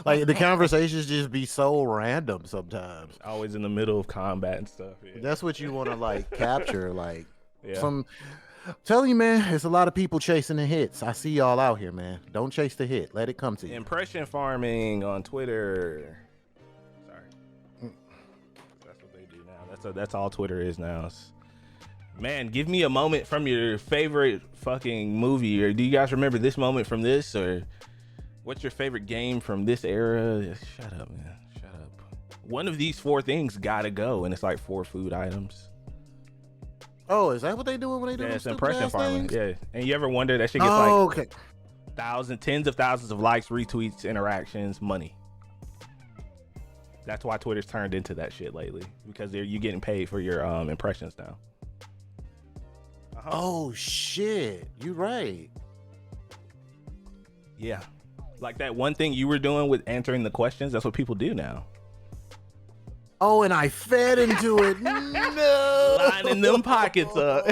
Like the conversations just be so random sometimes. Always in the middle of combat and stuff. Yeah. That's what you want to like capture. Like Yeah. some telling you, man, there's a lot of people chasing the hits. I see y'all out here, man. Don't chase the hit. Let it come to you. Impression farming on Twitter. Sorry. That's what they do now. That's all Twitter is now. Man, give me a moment from your favorite fucking movie, or do you guys remember this moment from this, or what's your favorite game from this era? Shut up, man. Shut up. One of these 4 things gotta go, and it's like 4 food items. Oh, is that what they doing when they do? Yeah, it's impression farming. Things? Yeah, and you ever wonder that shit gets okay. tens of thousands of likes, retweets, interactions, money. That's why Twitter's turned into that shit lately, because you getting paid for your impressions now. Oh shit, you right. Yeah, like that one thing you were doing with answering the questions. That's what people do now. Oh, and I fed into it. No, Lining them pockets up.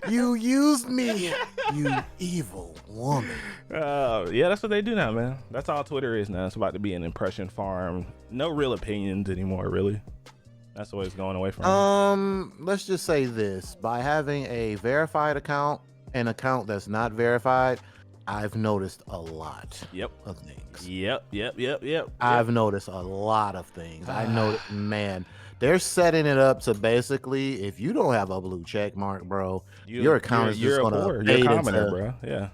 You used me, you evil woman. Yeah, that's what they do now, man. That's all Twitter is now. It's about to be an impression farm. No real opinions anymore, really. That's what it's going away from. Let's just say this: by having a verified account, an account that's not verified, I've noticed a lot of things. Yep. I've noticed a lot of things. I know, man, they're setting it up to basically, if you don't have a blue check mark, bro, your account is just gonna fade into, bro. Yeah.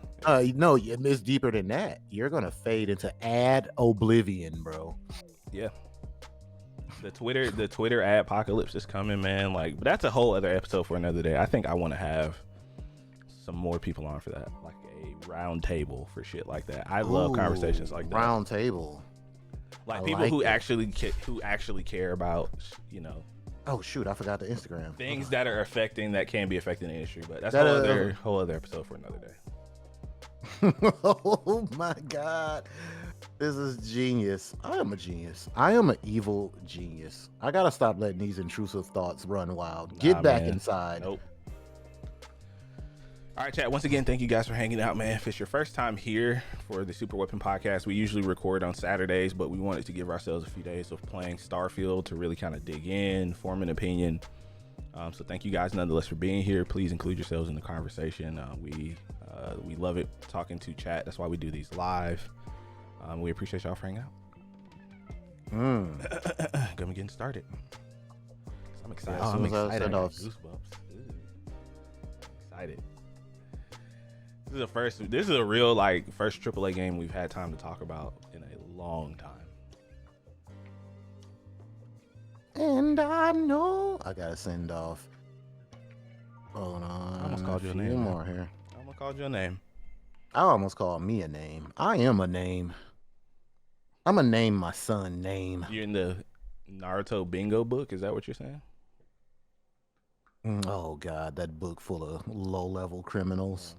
No, it's deeper than that. You're gonna fade into ad oblivion, bro. Yeah. The Twitter ad apocalypse is coming, man. Like, but that's a whole other episode for another day. I think I want to have some more people on for that, like a round table for shit like that. I love conversations like that. Round table, like people who actually care about, you know. Oh shoot, I forgot the Instagram things that can be affecting the industry, but that's a whole other episode for another day. Oh my god. This is genius. I am a genius. I am an evil genius. I gotta stop letting these intrusive thoughts run wild. Get back inside. Nope. All right, chat. Once again, thank you guys for hanging out, man. If it's your first time here for the Super Weapon Podcast, we usually record on Saturdays, but we wanted to give ourselves a few days of playing Starfield to really kind of dig in, form an opinion. So thank you guys nonetheless for being here. Please include yourselves in the conversation. We love it talking to chat. That's why we do these live. We appreciate y'all for hanging out. Gonna be getting started. I'm excited. I'm excited. I got goosebumps. Excited. This is a real like first AAA game we've had time to talk about in a long time. And I know I gotta send off. Hold on. I almost called you a name. More here. I almost called you a name. I almost called me a name. I am a name. I'm gonna name my son name. You're in the Naruto bingo book. Is that what you're saying? Oh God, that book full of low-level criminals.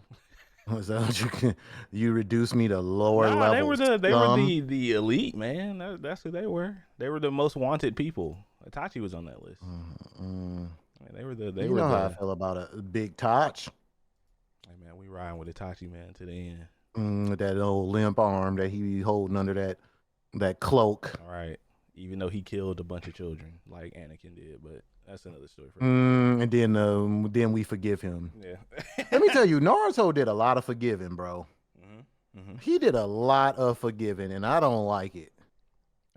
Was that what you reduced me to lower level? They were the elite, man. That's who they were. They were the most wanted people. Itachi was on that list. They were the. You know how I feel about a big Toch. Hey man, we riding with Itachi, man, to the end. With that old limp arm that he be holding under that cloak. All right. Even though he killed a bunch of children like Anakin did, but that's another story for and then we forgive him. Yeah. Let me tell you, Naruto did a lot of forgiving, bro. He did a lot of forgiving, and I don't like it.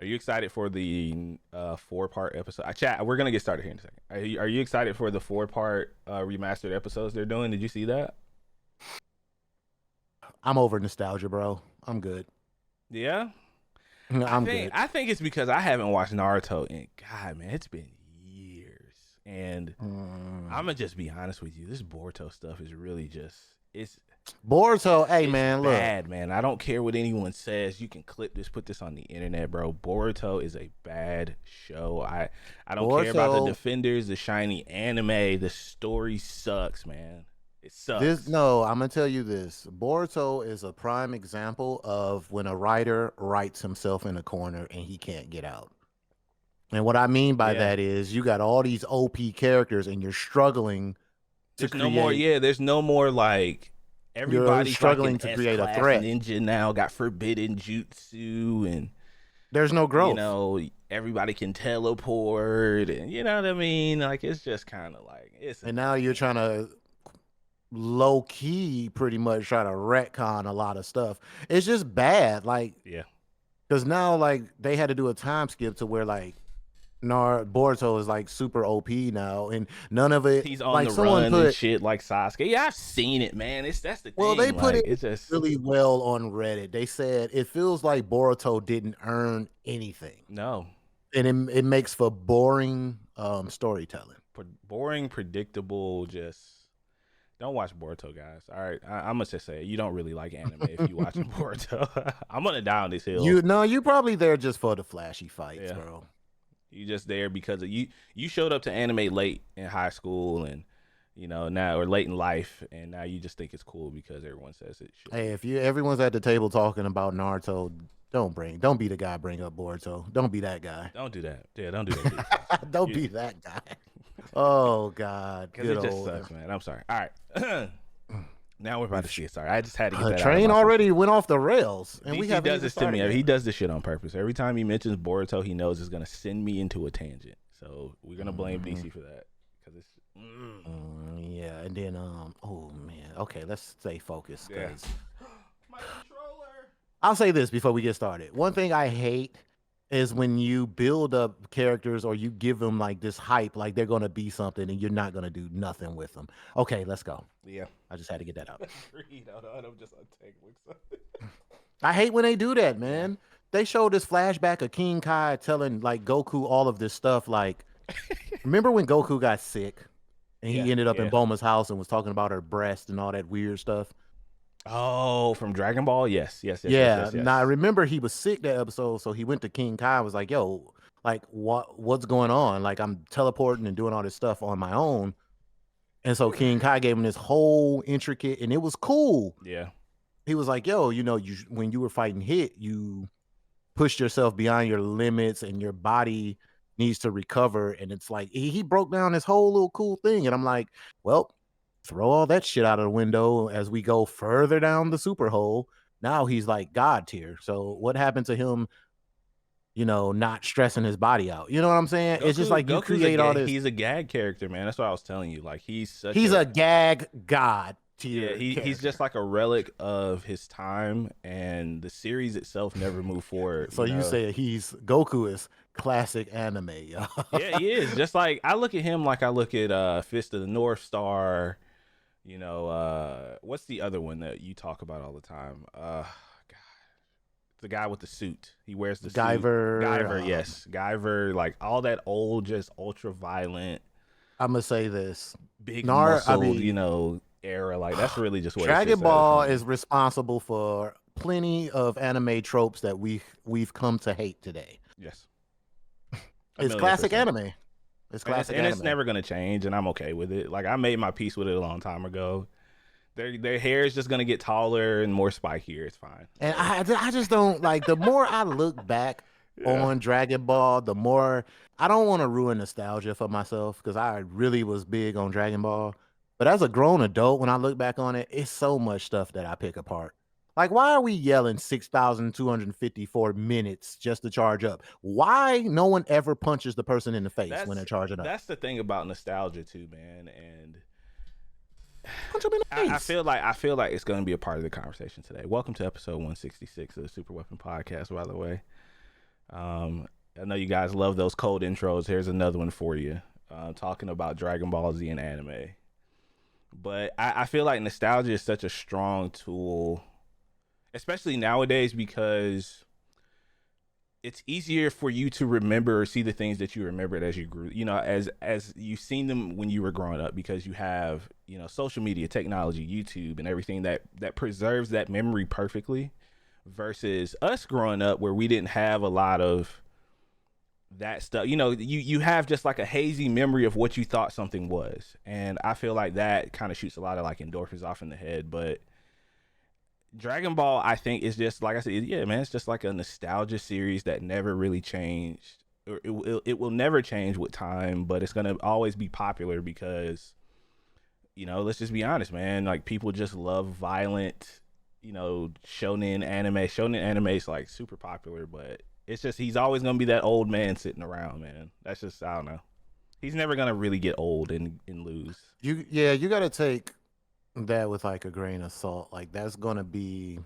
Are you excited for the 4-part episode? Chat, we're gonna get started here in a second. Are you excited for the 4-part remastered episodes they're doing? Did you see that? I'm over nostalgia, bro. I'm good. Yeah. Good. I think it's because I haven't watched Naruto in God, man, it's been years. And I'm gonna just be honest with you. This Boruto stuff is really it's Boruto. Hey, man, bad, man. I don't care what anyone says. You can put this on the internet, bro. Boruto is a bad show. I don't care about the Defenders, the shiny anime. The story sucks, man. It sucks. I'm gonna tell you this. Boruto is a prime example of when a writer writes himself in a corner and he can't get out. And what I mean by that is you got all these OP characters and you're struggling to There's no more like You're everybody's like an struggling to create a S-class threat. ninja now, got forbidden jutsu, and There's no you growth. know, everybody can teleport, and you know what I mean? Like, it's just kind of like, it's And now you're annoying. trying to low key pretty much try to retcon a lot of stuff. It's just bad. Like, Yeah. because now like they had to do a time skip to where like Boruto is like super OP now, and none of it He's on like the someone run and put shit like Sasuke. Yeah, I've seen it, man. That's the well, they thing. put Like, it it's just really well on Reddit. They said it feels like Boruto didn't earn anything, no. and it makes for boring storytelling. Boring, predictable, just don't watch Boruto, guys. All right, I'm gonna just say it. You don't really like anime if you watching Boruto. I'm gonna die on this hill. You probably there just for the flashy fights, Yeah, bro. you just there because of you. You showed up to anime late in high school, and you know now, or late in life, and now you just think it's cool because everyone says it should Hey, be. if you everyone's at the table talking about Naruto, don't be the guy bring up Boruto. Don't be that guy. Don't do that. Yeah, don't do that to yourself. Don't be that guy. Oh God, Because good it just old. sucks, man. I'm sorry. All right. Now we're about to see it. Sorry, I just had to get that out of Train my system. already went off the rails, and we DC haven't does even this to started me. yet. He does this shit on purpose. Every time he mentions Boruto, he knows it's gonna send me into a tangent. So we're gonna blame DC for that because it's. Yeah, and then oh man, okay, let's stay focused Yeah. because My controller. I'll say this before we get started. One thing I hate is when you build up characters or you give them like this hype, like they're gonna be something, and you're not gonna do nothing with them. Okay, let's go. Yeah. I just had to get that out. Agreed. I'm just untangling something. I hate when they do that, man. They showed this flashback of King Kai telling like Goku all of this stuff. Like, remember when Goku got sick and Yeah. he ended up in Yeah. Bulma's house and was talking about her breast and all that weird stuff? Oh, from Dragon Ball. Yes. Yes. Yes. Yes. Yeah. Yes. Now I Yes. remember he was sick that episode, so he went to King Kai and was like, "Yo, like what's going on? Like I'm teleporting and doing all this stuff on my own." And so King Kai gave him this whole intricate, and it was cool. Yeah. He was like, "Yo, when you were fighting Hit, you pushed yourself beyond your limits and your body needs to recover." And it's like he broke down this whole little cool thing. And I'm like, well, throw all that shit out of the window as we go further down the super hole. Now he's like God tier. So what happened to him, not stressing his body out? You know what I'm saying? It's just like you create all this. He's a gag character, man. That's what I was telling you. Like he's A gag God tier. Yeah, he's character. just like a relic of his time, and the series itself never moved forward. So you say Goku is classic anime, y'all. Yeah, he is. Just like I look at him like I look at Fist of the North Star. What's the other one that you talk about all the time? God, the guy with the suit. He wears the Guyver. suit. Guyver, yes, Guyver. Like all that old, just ultra violent. I'm gonna say this: big muscled, era. Like that's really just what Dragon Ball is responsible for plenty of anime tropes that we've come to hate today. Yes, it's classic anime. It's classic and anime. it's never gonna change, and I'm okay with it. Like I made my peace with it a long time ago. Their hair is just gonna get taller and more spikier. It's fine. And I just don't like. The more I look back on Dragon Ball, the more I don't want to ruin nostalgia for myself because I really was big on Dragon Ball. But as a grown adult, when I look back on it, it's so much stuff that I pick apart. Like, why are we yelling 6,254 minutes just to charge up? Why no one ever punches the person in the face when they're charging up? That's the thing about nostalgia too, man. And punch them in the face. I feel like it's going to be a part of the conversation today. Welcome to episode 166 of the Super Weapon Podcast, by the way. I know you guys love those cold intros. Here's another one for you. Talking about Dragon Ball Z and anime. But I feel like nostalgia is such a strong tool, especially nowadays, because it's easier for you to remember or see the things that you remembered as you grew, as you've seen them when you were growing up, because you have, social media, technology, YouTube, and everything that preserves that memory perfectly, versus us growing up where we didn't have a lot of that stuff. You have just like a hazy memory of what you thought something was, and I feel like that kind of shoots a lot of like endorphins off in the head. But Dragon Ball, I think, is just like I said, yeah, man, it's just like a nostalgia series that never really changed, or it will never change with time, but it's gonna always be popular because let's just be honest, man. Like people just love violent, shonen anime. Shonen anime is like super popular, but it's just he's always gonna be that old man sitting around, man. That's just I don't know. He's never gonna really get old and lose. You got to take that with like a grain of salt. Like that's gonna be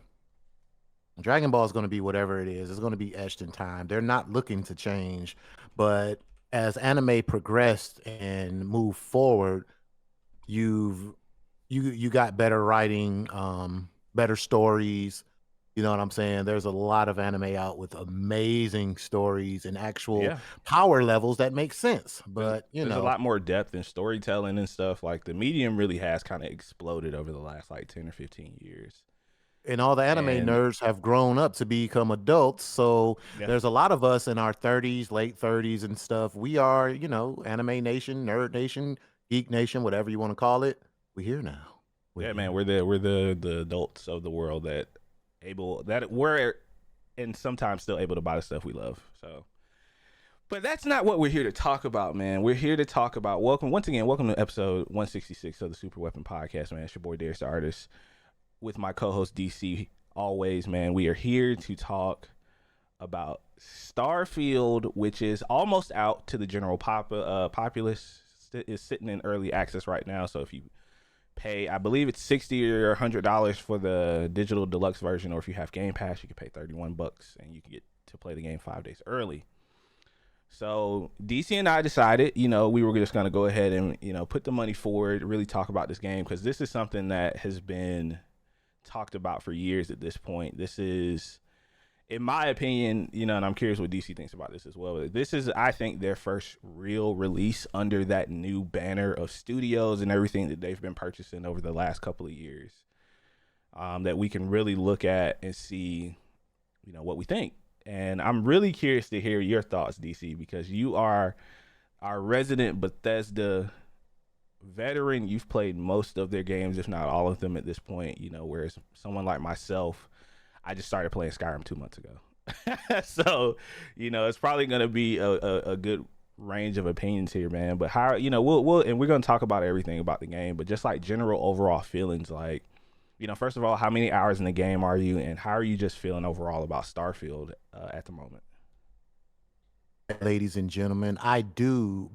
Dragon Ball is gonna be whatever it is. It's gonna be etched in time. They're not looking to change, but as anime progressed and moved forward, you've you got better writing, better stories. You know what I'm saying? There's a lot of anime out with amazing stories and actual Yeah, power levels that make sense. there's But there's a lot more depth in storytelling and stuff. Like the medium really has kind of exploded over the last like 10 or 15 years. and all the anime And nerds have grown up to become adults. So yeah, there's a lot of us in our 30s, late 30s, and stuff. We are, anime nation, nerd nation, geek nation, whatever you want to call it. We're here now. We're yeah, man, here. we're the adults of the world that we're and sometimes still able to buy the stuff we love. So, but that's not what we're here to talk about, man. We're here to talk about once again, welcome to episode 166 of the Super Weapon Podcast, man. It's your boy Darius the Artist with my co-host DC. Always, man, we are here to talk about Starfield, which is almost out to the general populace. Is sitting in early access right now. So if you pay, I believe it's $60 or $100 for the digital deluxe version, or if you have Game Pass, you can pay $31 and you can get to play the game 5 days early. So DC and I decided, we were just going to go ahead and put the money forward, really talk about this game because this is something that has been talked about for years at this point. This is, in my opinion, and I'm curious what DC thinks about this as well. This is, I think, their first real release under that new banner of studios and everything that they've been purchasing over the last couple of years. That we can really look at and see, what we think. And I'm really curious to hear your thoughts, DC, because you are our resident Bethesda veteran. You've played most of their games, if not all of them at this point, whereas someone like myself, I just started playing Skyrim 2 months ago. So, it's probably going to be a good range of opinions here, man. But how, we'll and we're going to talk about everything about the game, but just like general overall feelings, like, first of all, how many hours in the game are you, and how are you just feeling overall about Starfield at the moment? Ladies and gentlemen,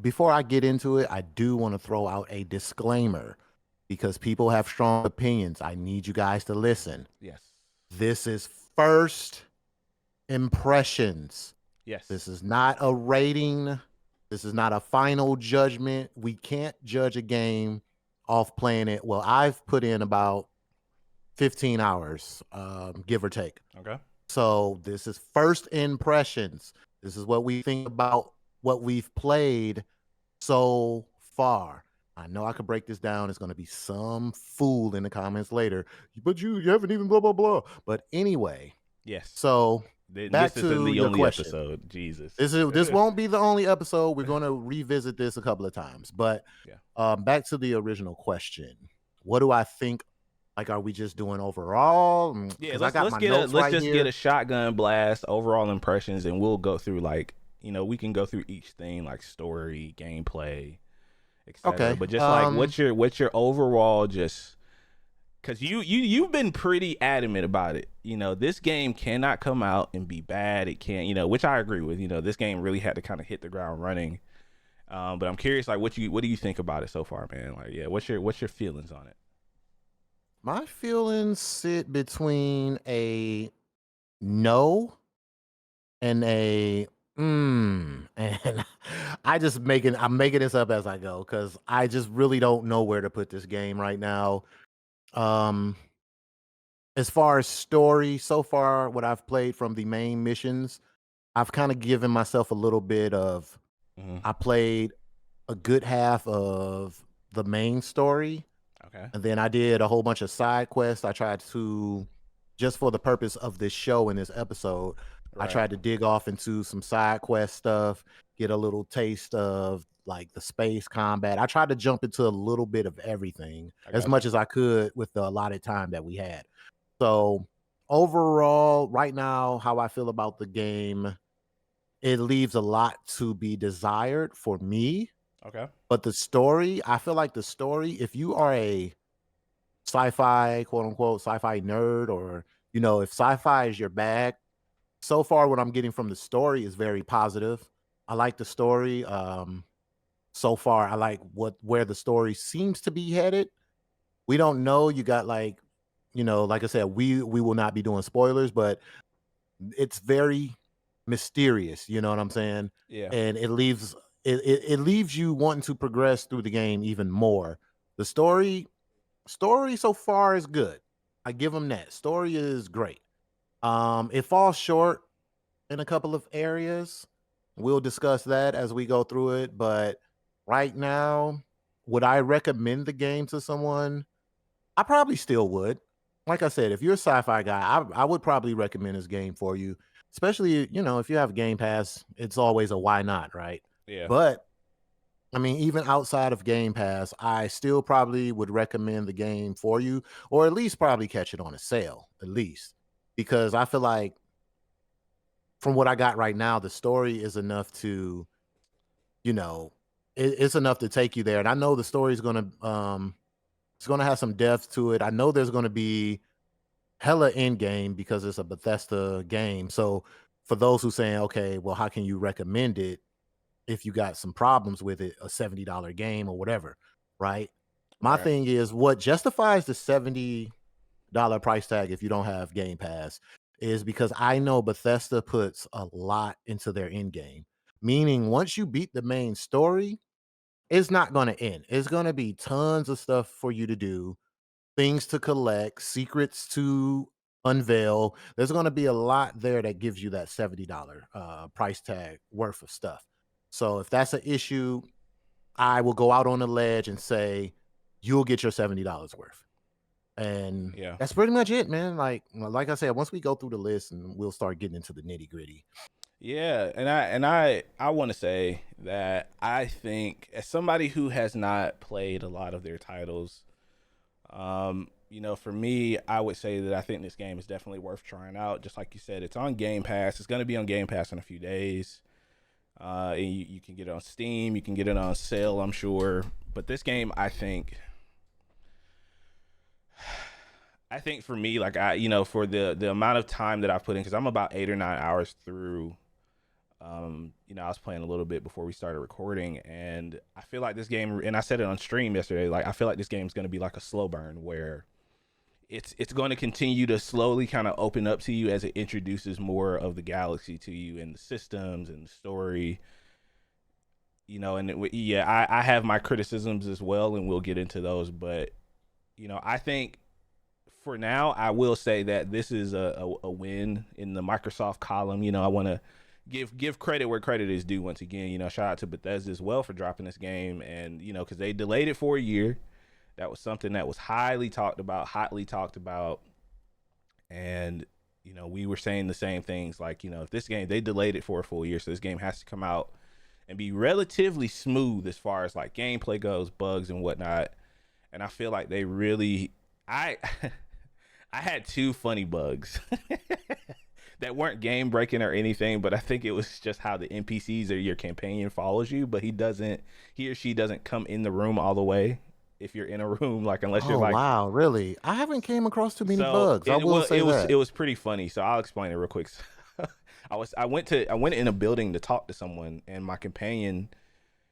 before I get into it, I do want to throw out a disclaimer because people have strong opinions. I need you guys to listen. Yes. This is first impressions. Yes. This is not a rating. This is not a final judgment. We can't judge a game off playing it. Well, I've put in about 15 hours, give or take. Okay. So this is first impressions. This is what we think about what we've played so far. I know I could break this down. It's going to be some fool in the comments later, but you haven't even blah, blah, blah. But anyway, Yes. So back this isn't to the your only question. episode. Jesus. This won't be the only episode. We're going to revisit this a couple of times. But back to the original question. What do I think? Like, are we just doing overall? Yeah, I got my notes let's right just here. get a shotgun blast, overall impressions, and we'll go through we can go through each thing like story, gameplay, etc. Okay. But just like what's your overall just because you've been pretty adamant about it. This game cannot come out and be bad. It can't, which I agree with. This game really had to kind of hit the ground running. But I'm curious, like what do you think about it so far, man? Like, yeah, what's your feelings on it? My feelings sit between a no and a and I'm making this up as I go because I just really don't know where to put this game right now. Um as far as story, so far what I've played from the main missions, I've kind of given myself a little bit of Mm-hmm. I played a good half of the main story. Okay. And then I did a whole bunch of side quests. I tried to, just for the purpose of this show and this episode, I Right. tried to dig off into some side quest stuff, get a little taste of like the space combat. I tried to jump into a little bit of everything as much as I could with the allotted time that we had. So overall, right now, how I feel about the game, it leaves a lot to be desired for me. Okay. But the story, I feel like the story, if you are a sci-fi, quote unquote, sci-fi nerd, or if sci-fi is your bag, so far what I'm getting from the story is very positive. I like the story. So far I like where the story seems to be headed. We don't know. You got like I said, we will not be doing spoilers, but it's very mysterious, you know what I'm saying? Yeah. And it leaves you wanting to progress through the game even more. The story so far is good. I give them that. Story is great. It falls short in a couple of areas. We'll discuss that as we go through it, but right now, would I recommend the game to someone? I probably still would. Like I said, if you're a sci-fi guy, I would probably recommend this game for you. Especially, if you have Game Pass, it's always a why not, right? Yeah. But I mean, even outside of Game Pass, I still probably would recommend the game for you, or at least probably catch it on a sale, at least. Because I feel like from what I got right now, the story is enough to, you know, it's enough to take you there. And I know the story is gonna have some depth to it. I know there's gonna be hella end game because it's a Bethesda game. So for those who saying, okay, well, how can you recommend it if you got some problems with it, a $70 game or whatever, right? My Right. thing is what justifies the $70 price tag if you don't have Game Pass is because I know Bethesda puts a lot into their end game. Meaning once you beat the main story, it's not going to end. It's going to be tons of stuff for you to do, things to collect, secrets to unveil. There's going to be a lot there that gives you that $70 price tag worth of stuff. So if that's an issue, I will go out on a ledge and say you'll get your $70 worth. And Yeah. that's pretty much it, man. Like I said, once we go through the list and we'll start getting into the nitty gritty. Yeah, and I want to say that I think as somebody who has not played a lot of their titles, for me, I would say that I think this game is definitely worth trying out. Just like you said, it's on Game Pass. It's going to be on Game Pass in a few days. And you can get it on Steam. You can get it on sale, I'm sure. But this game, I think for me, like for the amount of time that I've put in, because I'm about 8 or 9 hours through. I was playing a little bit before we started recording, and I feel like this game, and I said it on stream yesterday, like I feel like this game is going to be like a slow burn where it's going to continue to slowly kind of open up to you as it introduces more of the galaxy to you and the systems and the story. Yeah, I have my criticisms as well, and we'll get into those. But I think for now, I will say that this is a win in the Microsoft column. I want to give credit where credit is due once again. Shout out to Bethesda as well for dropping this game, and because they delayed it for a year. That was something that was hotly talked about, and we were saying the same things. Like if this game, they delayed it for a full year, so this game has to come out and be relatively smooth as far as like gameplay goes, bugs and whatnot. And I feel like they really, I I had two funny bugs that weren't game breaking or anything, but I think it was just how the NPCs or your companion follows you, but he or she doesn't come in the room all the way if you're in a room, like unless you're Oh like. wow, really? I haven't came across too many So bugs. I will say it that. was pretty funny. So I'll explain it real quick. I went in a building to talk to someone, and my companion,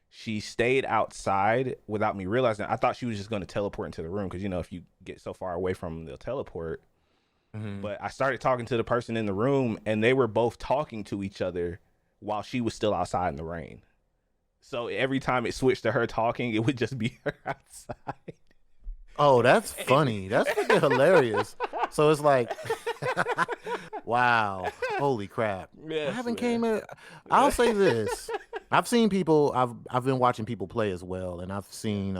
she stayed outside without me realizing. I thought she was just going to teleport into the room because if you get so far away from them, they'll teleport. Mhm. But I started talking to the person in the room, and they were both talking to each other while she was still outside in the rain. So every time it switched to her talking, it would just be her outside. Oh, that's And funny. That's freaking hilarious. So it's like, wow, holy crap! I yes, haven't man. came in. I'll say this: I've seen people. I've been watching people play as well, and I've seen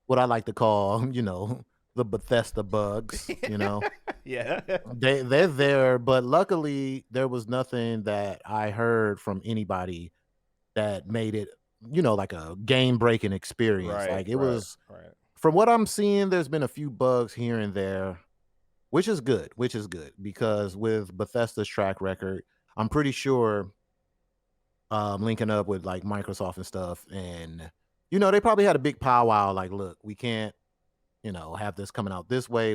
what I like to call the Bethesda bugs. Yeah. Yeah. They're there, but luckily there was nothing that I heard from anybody that made it like a game breaking experience. Right, Like it right, was right. from what I'm seeing, there's been a few bugs here and there, which is good because with Bethesda's track record, I'm pretty sure linking up with like Microsoft and stuff. And, they probably had a big powwow like, look, we can't, have this coming out this way.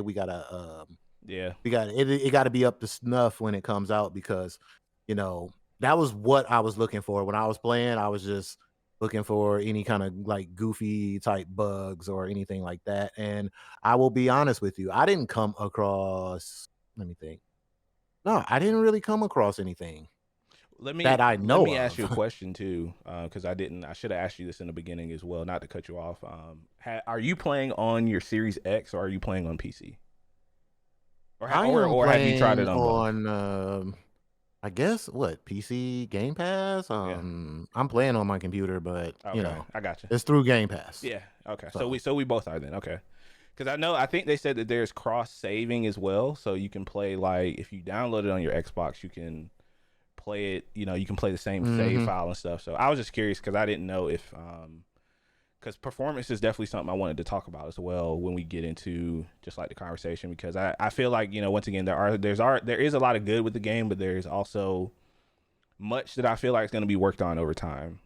Yeah. It got to be up to snuff when it comes out because, you know, that was what I was looking for when I was playing. I was just looking for any kind of like goofy type bugs or anything like that. And I will be honest with you, I didn't come across, let me think. No, I didn't really come across anything Let that me I let know me ask you a of. question too, because I didn't. I should have asked you this in the beginning as well, not to cut you off. Are you playing on your Series X or are you playing on PC, I am or have you tried playing it on both? on I guess what PC Game Pass. Yeah. I'm playing on my computer, but Okay, I got you. it's through Game Pass. Yeah. Okay. So So we both are then. Okay. Because I think they said that there's cross saving as well, so you can play like if you download it on your Xbox, you can play it. You can play the same save hmm file and stuff. So I was just curious because I didn't know if because performance is definitely something I wanted to talk about as well when we get into just like the conversation because I feel like once again there is a lot of good with the game, but there's also much that I feel like is going to be worked on over time.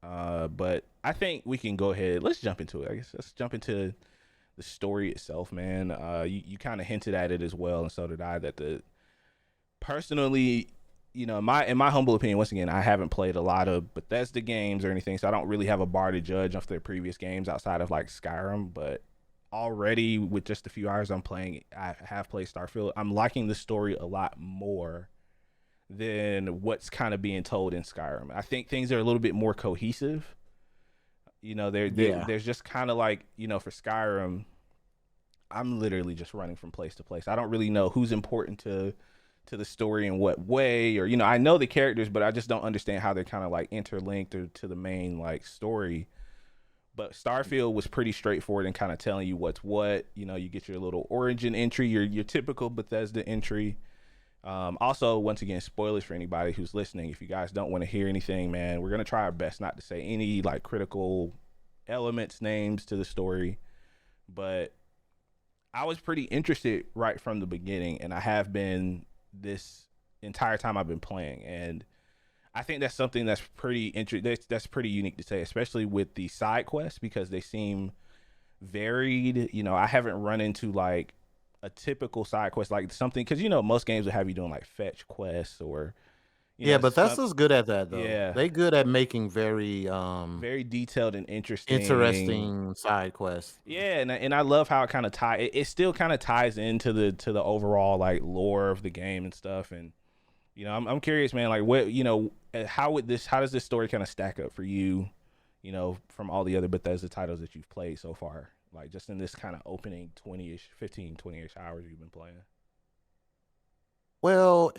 But I think we can go ahead. Let's jump into it. I guess let's jump into the story itself, man. You kind of hinted at it as well, and so did I. That the personally, in my humble opinion, once again, I haven't played a lot of Bethesda games or anything, so I don't really have a bar to judge off their previous games outside of like Skyrim. But already with just a few hours I'm playing, I have played Starfield. I'm liking the story a lot more than what's kind of being told in Skyrim. I think things are a little bit more cohesive. yeah, There's just kind of like for Skyrim, I'm literally just running from place to place. I don't really know who's important to the story in what way, or I know the characters, but I just don't understand how they're kind of like interlinked or to the main like story. But Starfield was pretty straightforward and kind of telling you what's what. You get your little origin entry, your typical Bethesda entry. Also, once again, spoilers for anybody who's listening. If you guys don't want to hear anything, man, we're gonna try our best not to say any like critical elements, names to the story. But I was pretty interested right from the beginning, and I have been this entire time I've been playing. And I think that's something that's pretty that's pretty unique to say, especially with the side quests because they seem varied. I haven't run into like a typical side quest like something because most games will have you doing like fetch quests or yeah. some Bethesda's good at that though. yeah, They good at making very very detailed and interesting. interesting side quests. Yeah, and I love how it kind of it still kind of ties into the overall like lore of the game and stuff. And I'm curious, man, like what how does this story kind of stack up for you, from all the other Bethesda titles that you've played so far, like just in this kind of opening 20ish 15 20ish hours you've been playing. Well,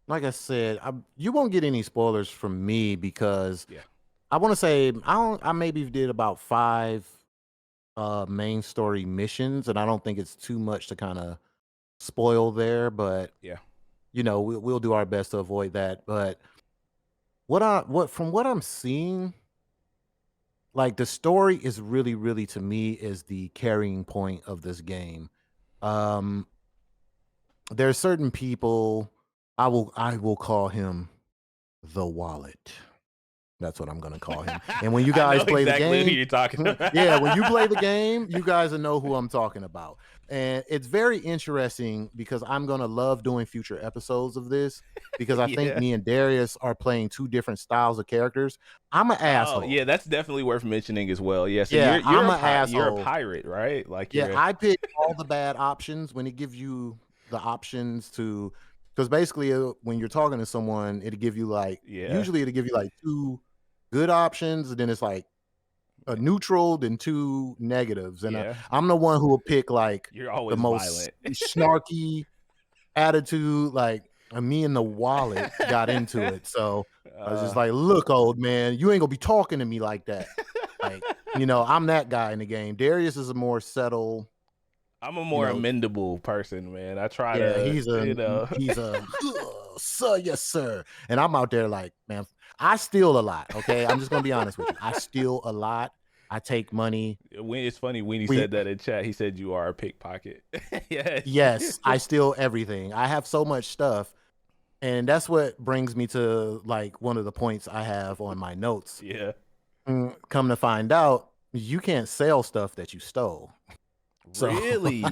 like I said, you won't get any spoilers from me because Yeah. I want to say I maybe did about 5 main story missions, and I don't think it's too much to kind of spoil there, but Yeah. we'll do our best to avoid that. But what from what I'm seeing, like the story is really, really to me is the carrying point of this game. Um, there's certain people I will call him the wallet. That's what I'm gonna call him. And when you I know guys play the exactly who game, you're talking yeah, when you play the about. game, you guys will know who I'm talking about. And it's very interesting because I'm gonna love doing future episodes of this because I think Yeah. me and Darius are playing two different styles of characters. I'm an Oh, asshole. yeah, that's definitely worth mentioning as well. Yeah, so Yeah, I'm an you're a asshole. pirate, right? Like Yeah, you're a I pick all the bad options when it gives you the options to, because basically when you're talking to someone, it'll give you like yeah. usually it'll give you like two good options, and then it's like a neutral, then two negatives. And Yeah. I'm the one who will pick like You're the always most violent. snarky attitude. Like me and the wallet got into it, so I was just uh like, "Look, old man, you ain't gonna be talking to me like that." Like, I'm that guy in the game. Darius is a more settled, I'm a you more know, amendable person, man. I try yeah, to, he's a sir, yes, sir. And I'm out there like, man, I steal a lot. Okay. I'm just gonna be honest with you. I steal a lot. I take money. when it's funny when he We said that in chat, he said you are a pickpocket. Yes. yes, I steal everything. I have so much stuff. And that's what brings me to like one of the points I have on my notes. Yeah. Come to find out, you can't sell stuff that you stole. So Really?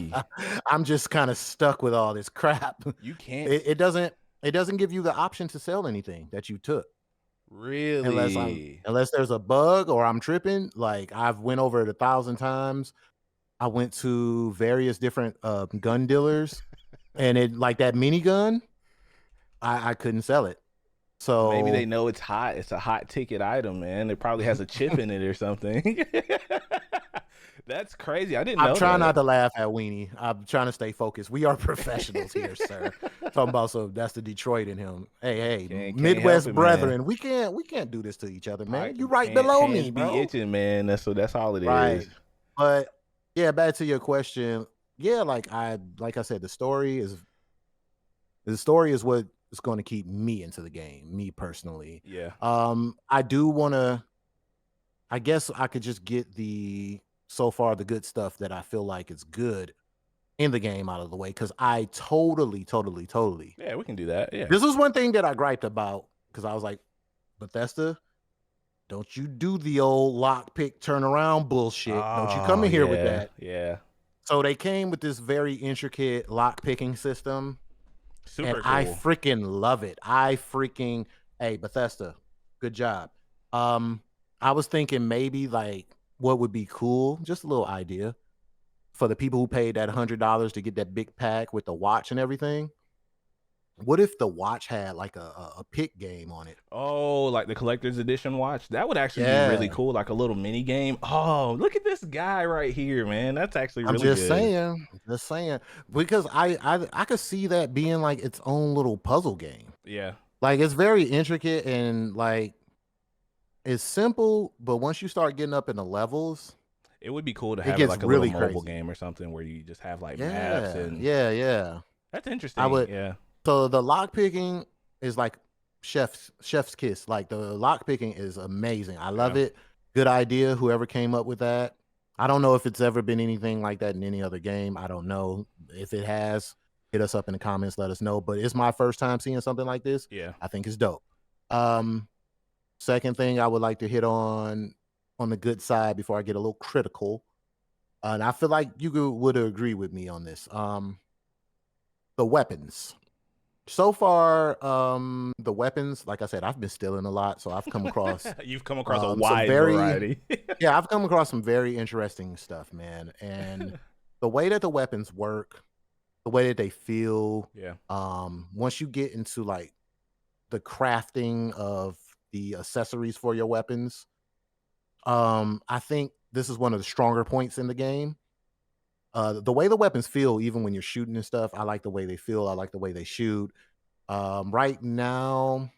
I'm just kind of stuck with all this crap. You can't It doesn't give you the option to sell anything that you took really? unless there's a bug or I'm tripping. Like I've went over it 1,000 times. I went to various different gun dealers, and it like that minigun, I couldn't sell it. Maybe they So know it's hot. It's a hot ticket item, man. It probably has a chip in it or something. That's crazy. I didn't I'm know trying not that. to laugh at Weenie. I'm trying to stay focused. We are professionals here, sir. Talking about so that's the Detroit in him. Hey, hey, Can't help Midwest it, man. brethren. We can't do this to each other, I man. You right can't below hands me, be bro. itching, man. That's all it Right. is. But yeah, back to your question. Yeah, like I said, the story is what is going to keep me into the game, me personally. Yeah. I do want to. I guess I could just get the so far the good stuff that I feel like is good in the game out of the way because I totally, totally, totally. Yeah, we can do that. Yeah. This is one thing that I griped about because I was like, Bethesda, don't you do the old lockpick turnaround bullshit. Don't you come Oh in here with yeah, that. yeah. So they came with this very intricate lock picking system, and Super I cool. freaking love it. Hey, Bethesda, good job. Um, I was thinking maybe like what would be cool, just a little idea for the people who paid that $100 to get that big pack with the watch and everything. What if the watch had like a pick game on it? Oh, like the collector's edition watch. That would actually be really Yeah, cool, like a little mini game. Oh, look at this guy right here, man. That's actually I'm really good. just saying, because I could see that being like its own little puzzle game. Yeah. Like it's very intricate and like it's simple, but once you start getting up in the levels, It would be cool to it have it gets like a little really mobile crazy. game or something where you just have like maps Yeah, and yeah, yeah. that's I interesting. would. Yeah. So the lock picking is like chef's kiss. Like the lock picking is amazing. I love Yeah. it. Good idea. Whoever came up with that. I don't know if it's ever been anything like that in any other game. I don't know if it has. Hit us up in the comments. Let us know. But it's my first time seeing something like this. Yeah. I think it's dope. Um, Second thing I would like to hit on the good side before I get a little critical, and I feel like would agree with me on this. The weapons. So far, the weapons, like I said, I've been stealing a lot, so I've come across You've come across a some wide very variety. yeah, I've come across some very interesting stuff, man. And the way that the weapons work, the way that they feel, Yeah. once you get into like the crafting of the accessories for your weapons, I think this is one of the stronger points in the game. The way the weapons feel, even when you're shooting and stuff, I like the way they feel. I like the way they shoot. Right now,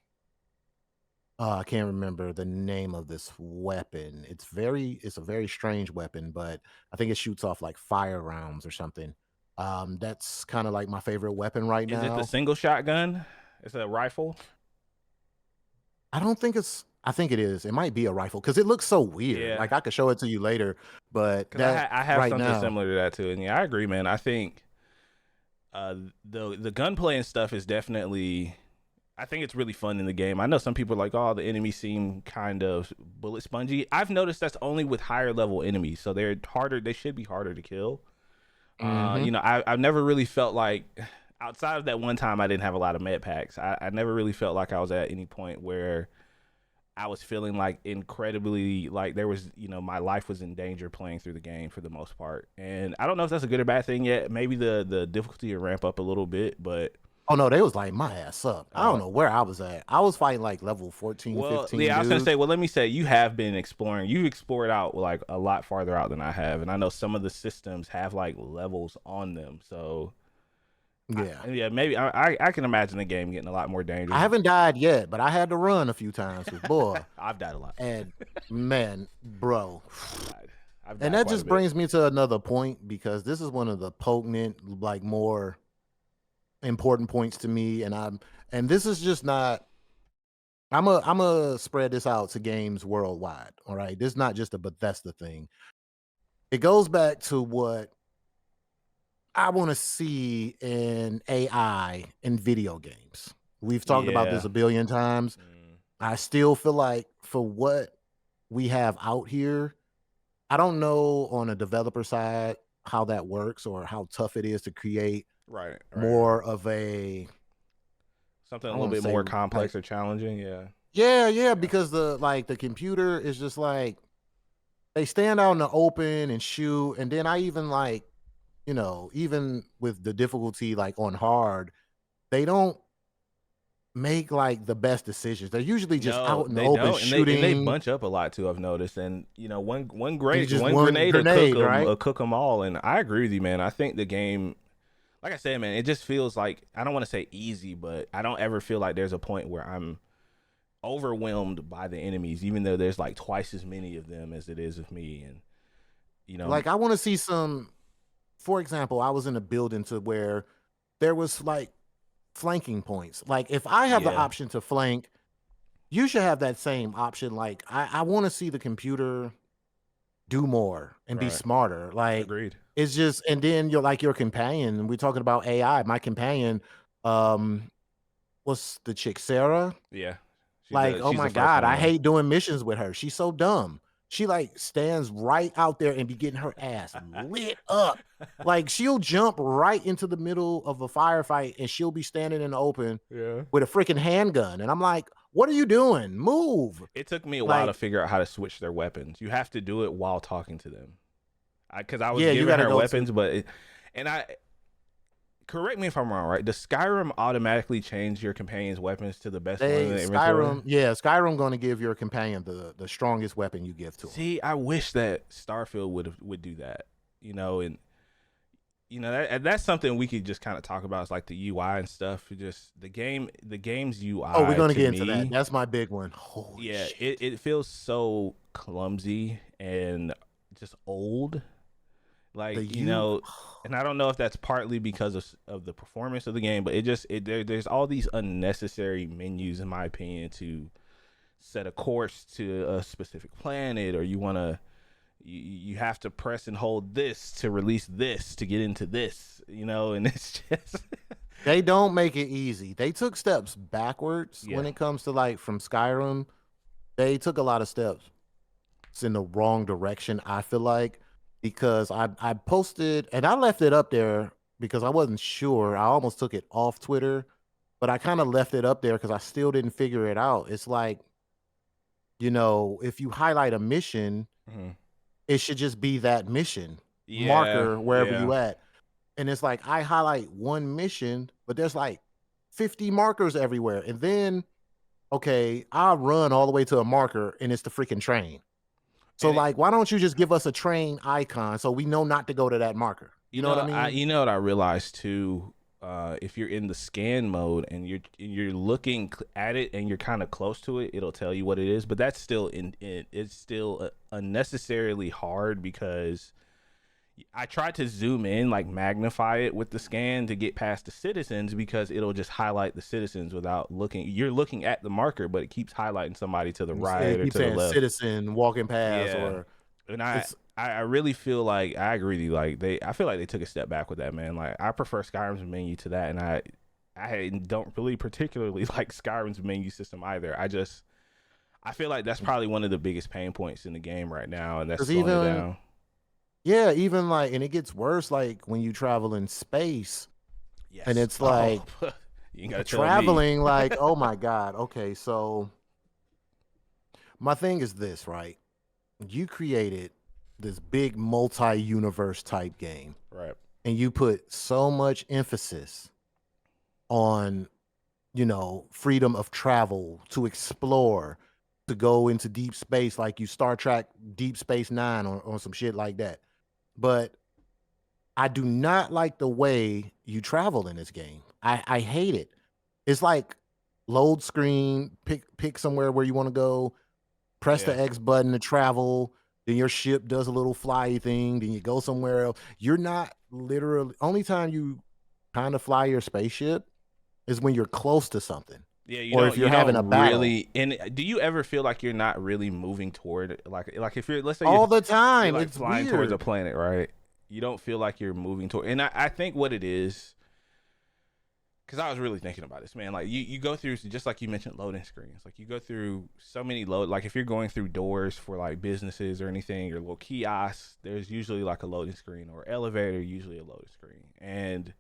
I can't remember the name of this weapon. It's a very strange weapon, but I think it shoots off like fire rounds or something. That's kind of like my favorite weapon right Is it the now. single shotgun? It's a rifle. I don't think it's. I think it is. It might be a rifle because it looks so weird. Yeah. Like I could show it to you later, but Because that I have right something now, similar to that too. And yeah, I agree, man. I think the gunplay and stuff is definitely. I think it's really fun in the game. I know some people are like, oh, the enemies seem kind of bullet spongy. I've noticed that's only with higher level enemies, so they're harder. They should be harder to kill. hmm I've never really felt like outside of that one time I didn't have a lot of med packs. I never really felt like I was at any point where I was feeling like incredibly like there was, my life was in danger playing through the game for the most part. And I don't know if that's a good or bad thing yet. Maybe the difficulty will ramp up a little bit, but Oh no, they was lighting my ass up. I don't uh know where I was at. I was fighting like level 14, well, 15 yeah, I was gonna say, dudes. well, let me say you have been exploring. You've explored out like a lot farther out than I have, and I know some of the systems have like levels on them. So Yeah. yeah, maybe I can imagine the game getting a lot more I dangerous. haven't died yet, but I had to run a few times with boy. I've died a lot. And man, bro. I've died. I've And died that quite a just bit. brings me to another point because this is one of the potent, like more important points to me. And this is just not I'm a spread this out to games worldwide. All right. This is not just a Bethesda thing. It goes back to what I want to see in AI in video games. We've talked about this Yeah. a billion times. Mm, I still feel like for what we have out here, I don't know on a developer side how that works or how tough it is to create right, right. more of a Something a I little want to bit say more like complex or challenging. Yeah. yeah, yeah, Yeah. because the computer is just like they stand out in the open and shoot, and then I even like, even with the difficulty like on hard, they don't make like the best decisions. They're usually just No, out in the they open don't, and they shooting. bunch up a lot too. I've noticed, and It's just one one grenade grenade, right? will cook them all. And I agree with you, man. I think the game, like I said, man, it just feels like I don't want to say easy, but I don't ever feel like there's a point where I'm overwhelmed by the enemies, even though there's like twice as many of them as it is of me. And you know, Like I want to see some. For example, I was in a building to where there was like flanking points. Like if I have the yeah, option to flank, you should have that same option. Like I want to see the computer do more and be right, smarter. Like agreed. it's just, and then you're like your companion. And we're talking about AI. My companion, um, what's the chick Sarah? Yeah, Like, oh she's the my first god, I one. hate doing missions with her. She's so dumb. She like stands right out there and be getting her ass lit up. Like she'll jump right into the middle of a firefight and she'll be standing in the open Yeah. with a freaking handgun. And I'm like, what are you doing? Move. It took me a while to Like, figure out how to switch their weapons. You have to do it while talking to them. Because I was yeah, you giving gotta her go to weapons, and I correct me if I'm wrong, right? Does Skyrim automatically change your companion's weapons to the best one in the inventory? Skyrim, yeah, Skyrim gonna give your companion the strongest weapon you give to him. See, I wish that Starfield would do that, and that's something we could just kind of talk about. Is like the UI and stuff. Just the game's Oh, we're UI gonna to get into that. me, That's my big one. Holy yeah, shit. it feels so clumsy and just old. The Like, you and I don't know if that's partly because of the performance of the game, but there's all these unnecessary menus, in my opinion, to set a course to a specific planet, or you have to press and hold this to release this to get into this, and it's just They don't make it easy. They took steps backwards yeah. when it comes to like from Skyrim. They took a lot of steps in the wrong direction, I feel like, because I posted and I left it up there because I wasn't sure. I almost took it off Twitter, but I kind of left it up there because I still didn't figure it out. It's like, if you highlight a mission, Mhm. it should just be that mission Yeah, marker wherever yeah. you at. And it's like I highlight one mission, but there's like 50 markers everywhere. And then, okay, I run all the way to a marker and it's the freaking train. So, And like, why don't you just give us a train icon so we know not to go to that marker? You know what I mean? you know what I realized too. If you're in the scan mode and you're looking at it and you're kind of close to it, it'll tell you what it is. But that's still it's still unnecessarily hard because I tried to zoom in, like magnify it with the scan to get past the citizens because it'll just highlight the citizens without looking. You're looking at the marker, but it keeps highlighting somebody to the It right or keeps to the saying left. citizen walking past, Yeah, or and it's I really feel like I agree with you. Like I feel like they took a step back with that, man. Like I prefer Skyrim's menu to that, and I don't really particularly like Skyrim's menu system either. I feel like that's probably one of the biggest pain points in the game right now, and that's because slowing it even, down. yeah, even like, and it gets worse like when you travel in space and Yes. it's Oh, like you ain't gotta tell me. traveling, like, oh my God. Okay, so my thing is this, right? You created this big multi-universe type game Right. and you put so much emphasis on, freedom of travel, to explore, to go into deep space, like you Star Trek Deep Space Nine or some shit like that. But I do not like the way you travel in this game. I hate it. It's like load screen, pick somewhere where you want to go, press Yeah. the X button to travel, then your ship does a little fly thing, then you go somewhere else. You're not literally only time you kind of fly your spaceship is when you're close to something Yeah, or if you're you having a don't battle. really. And do you ever feel like you're not really moving toward it? Like if you're, let's say All the you're time. like It's flying towards a weird. planet, right? You don't feel like you're moving toward. And I think what it is, because I was really thinking about this, man. Like you go through, just like you mentioned, loading screens. Like you go through so many load. Like if you're going through doors for like businesses or anything, or little kiosks, there's usually like a loading screen, or elevator, usually a loading screen. And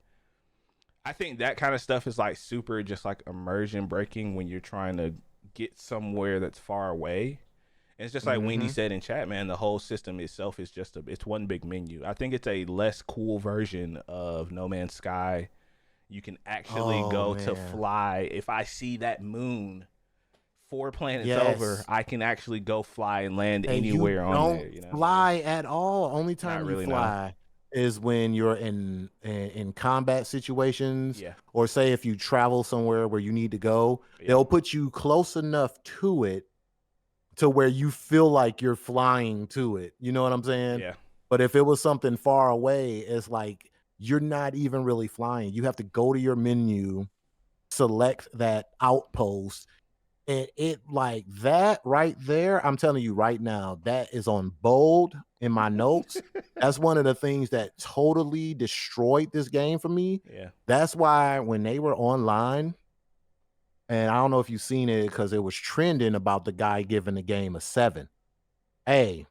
I think that kind of stuff is like super, just like immersion breaking when you're trying to get somewhere that's far away. And it's just like Weenie Hmm. said in chat, man. The whole system itself is just it's one big menu. I think it's a less cool version of No Man's Sky. You can actually Oh go to man. fly. If I see that moon 4 planets over, Yes. I can actually go fly and land And you anywhere on don't there. You know, fly at all. Only not time you really. No. fly is when you're in combat situations, Yeah. or say if you travel somewhere where you need to go, Yeah. they'll put you close enough to it to where you feel like you're flying to it. You know what I'm saying? Yeah. But if it was something far away, it's like you're not even really flying. You have to go to your menu, select that outpost, and it like that right there. I'm telling you right now, that is on bold in my notes. That's one of the things that totally destroyed this game for me. Yeah. That's why when they were online, and I don't know if you've seen it because it was trending about the guy giving the game a 7. Hey,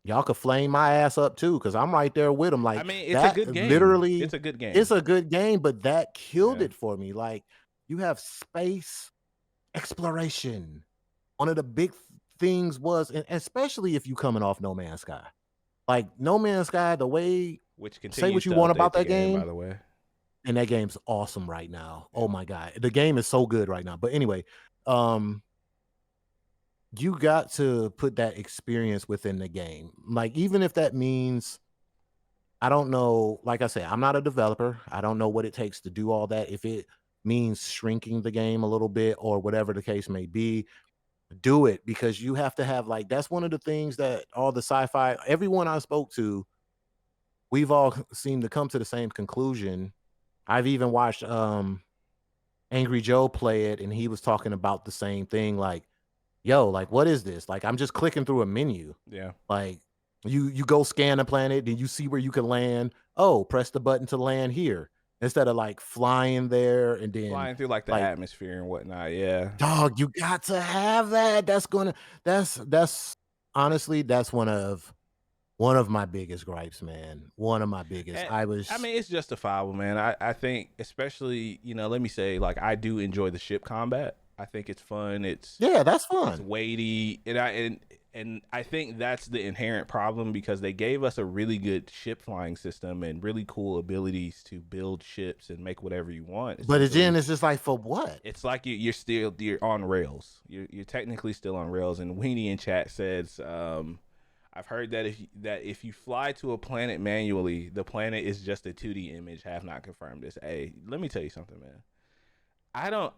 y'all could flame my ass up too, because I'm right there with him. I Like mean, it's a that good game. literally, It's a good it's game. a good game, but that killed Yeah. it for me. Like you have space exploration. One of the big things was, and especially if you coming off No Man's Sky. Like No Man's Sky, the way Which say what continues you to want update about the that game, by game, the way. and that game's awesome right now. Oh Yeah. my god, the game is so good right now. But anyway, um, you got to put that experience within the game. Like even if that means I don't know, like I said, I'm not a developer. I don't know what it takes to do all that. If it means shrinking the game a little bit or whatever the case may be, do it because you have to have like that's one of the things that all the sci-fi everyone I spoke to, we've all seemed to come to the same conclusion. I've even watched Angry Joe play it and he was talking about the same thing like, yo, like what is this? Like I'm just clicking through a menu. Yeah. Like you go scan a planet, then you see where you can land. Oh, press the button to land here instead of like flying there and then Flying through like the like atmosphere and whatnot. Yeah. dog, you got to have that. That's honestly that's one of my biggest gripes, man. One of my biggest. And I I was mean, it's justifiable, man. I think, especially, let me say, like, I do enjoy the ship combat. I think it's fun. yeah, that's It's fun. weighty, and I think that's the inherent problem because they gave us a really good ship flying system and really cool abilities to build ships and make whatever you want. But again, Essentially, it's just like for what? it's like you're on rails. You're technically still on rails. And Weenie in chat says, I've heard that if you fly to a planet manually, the planet is just a 2D image. Have not confirmed this. Hey, let me tell you something, man.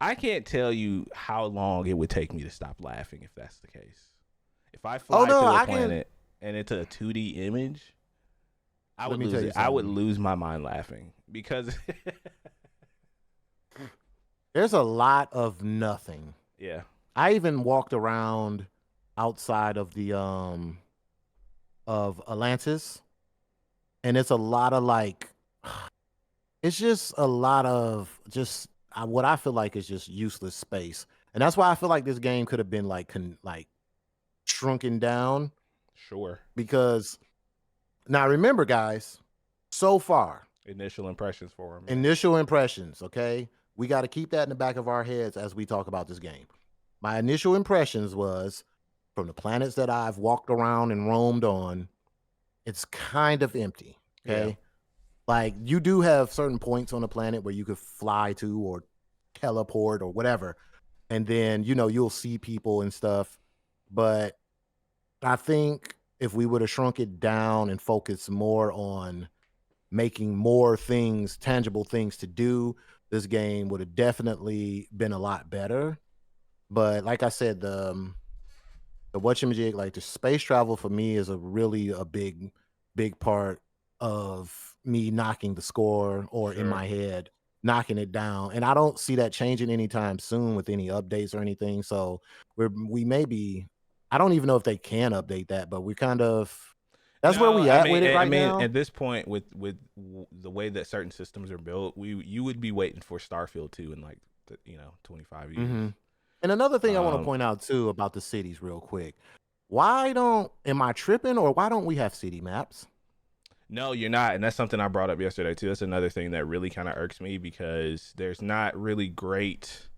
I can't tell you how long it would take me to stop laughing if that's the case. If I Oh fly no, to a I can planet and it's a 2D image, I let would me tell lose you it. I would something. lose my mind laughing because There's a lot of nothing. yeah, I even walked around outside of the of Atlantis, and it's a lot of like it's just a lot of just what I feel like is just useless space. And that's why I feel like this game could have been like like shrunken down sure. because now remember guys, so far, Initial impressions for him, yeah. initial impressions, okay? We got to keep that in the back of our heads as we talk about this game. My initial impressions was from the planets that I've walked around and roamed on, it's kind of empty, Yeah, okay? Like you do have certain points on the planet where you could fly to or teleport or whatever. And then, you'll see people and stuff. But I think if we would have shrunk it down and focused more on making more things, tangible things to do, this game would have definitely been a lot better. But like I said, the whatchamajig, like the space travel for me is a really a big part of me knocking the score or in sure. my head knocking it down. And I don't see that changing anytime soon with any updates or anything. So we may be I don't even know if they can update that, but we kind of That's where No, we at with it I right mean, now. at this point, with the way that certain systems are built, you would be waiting for Starfield 2 in like 25 years. Hmm. And another thing I want to Um, point out too about the cities, real quick. Why don't am I tripping, or why don't we have city maps? no, you're not, and that's something I brought up yesterday too. That's another thing that really kind of irks me because there's not really great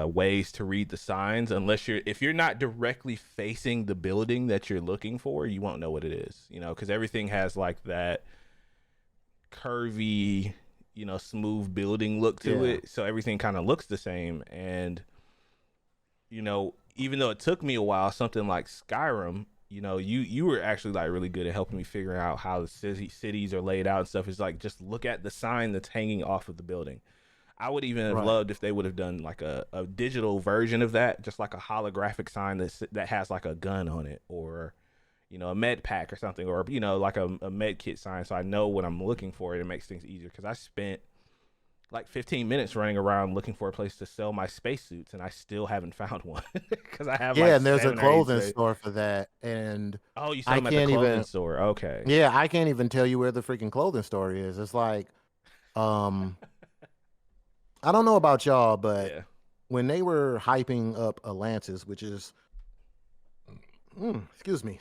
ways to read the signs unless if you're not directly facing the building that you're looking for, you won't know what it is, because everything has like that curvy, smooth building look to Yeah. it, so everything kind of looks the same. And even though it took me a while, something like Skyrim, you were actually like really good at helping me figure out how the cities are laid out and stuff. It's like, just look at the sign that's hanging off of the building. I would even have Right. loved if they would have done like a digital version of that, just like a holographic sign that has like a gun on it, or a med pack or something, or like a med kit sign, so I know what I'm looking for. It makes things easier because I spent like 15 minutes running around looking for a place to sell my spacesuits, and I still haven't found one because I have Yeah, like and there's a 7 or 8 clothing space. store for that, and Oh, you saw I them at the can't clothing even. store? Okay. Yeah, I can't even tell you where the freaking clothing store is. It's like, um, I don't know about y'all, but Yeah. when they were hyping up Atlantis, which is, excuse me,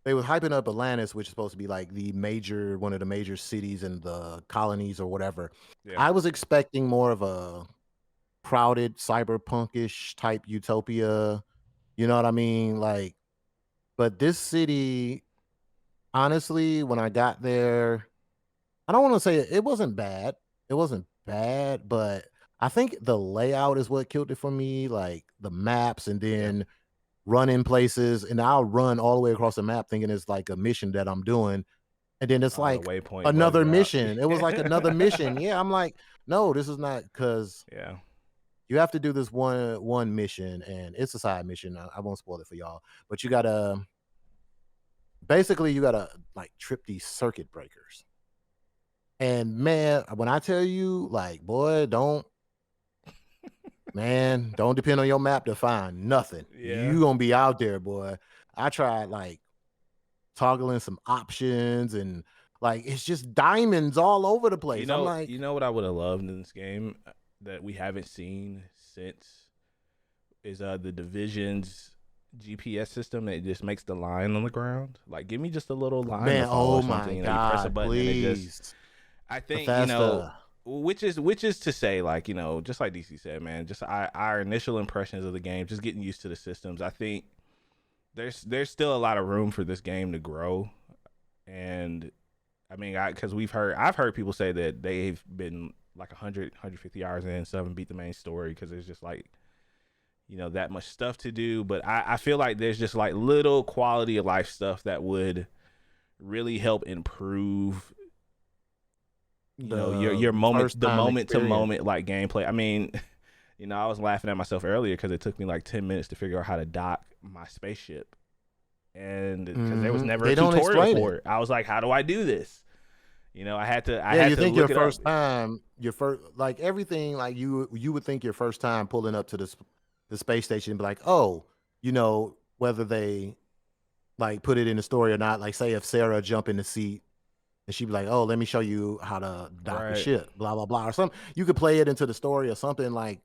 they were hyping up Atlantis, which is supposed to be like one of the major cities in the colonies or whatever. Yeah. I was expecting more of a crowded, cyberpunkish type utopia. You know what I mean? Like, but this city, honestly, when I got there, I don't want to say it wasn't bad. It wasn't bad, but I think the layout is what killed it for me. Like the maps, and Yeah. then running places, and I'll run all the way across the map thinking it's like a mission that I'm doing. And then it's Oh, the like waypoint bugs another out. mission. It was like another mission. Yeah, I'm like, no, this is not, because Yeah. you have to do this one mission, and it's a side mission. I won't spoil it for y'all, but you gotta like trip these circuit breakers. And man, when I tell you, like, boy, don't depend on your map to find nothing. Yeah. You gonna be out there, boy. I tried like toggling some options, and like it's just diamonds all over the place. I'm You like, know what I would have loved in this game that we haven't seen since is the Division's GPS system that just makes the line on the ground. Like, give me just a little line to man, follow oh or my something. You press a God, button and it just. please. I think Bethesda. which is to say, like, just like DC said, man. Just our initial impressions of the game, just getting used to the systems. I think there's still a lot of room for this game to grow, and I mean, because I've heard people say that they've been like 150 hours in, some and beat the main story because there's just like that much stuff to do. But I feel like there's just like little quality of life stuff that would really help improve The your moment first the time moment to experience. moment like gameplay. I mean, I was laughing at myself earlier because it took me like 10 minutes to figure out how to dock my spaceship, and because there was never a They don't tutorial explain it. for it. I was like, how do I do this? I Yeah, had you to think your look it up. first time, your first, like everything, like you would think your first time pulling up to the space station, and be like, oh, whether they like put it in the story or not. Like, say if Sarah jump in the seat, and she'd be like, oh, let me show you how to dock the Right. ship, blah blah blah, or something. You could play it into the story or something. Like,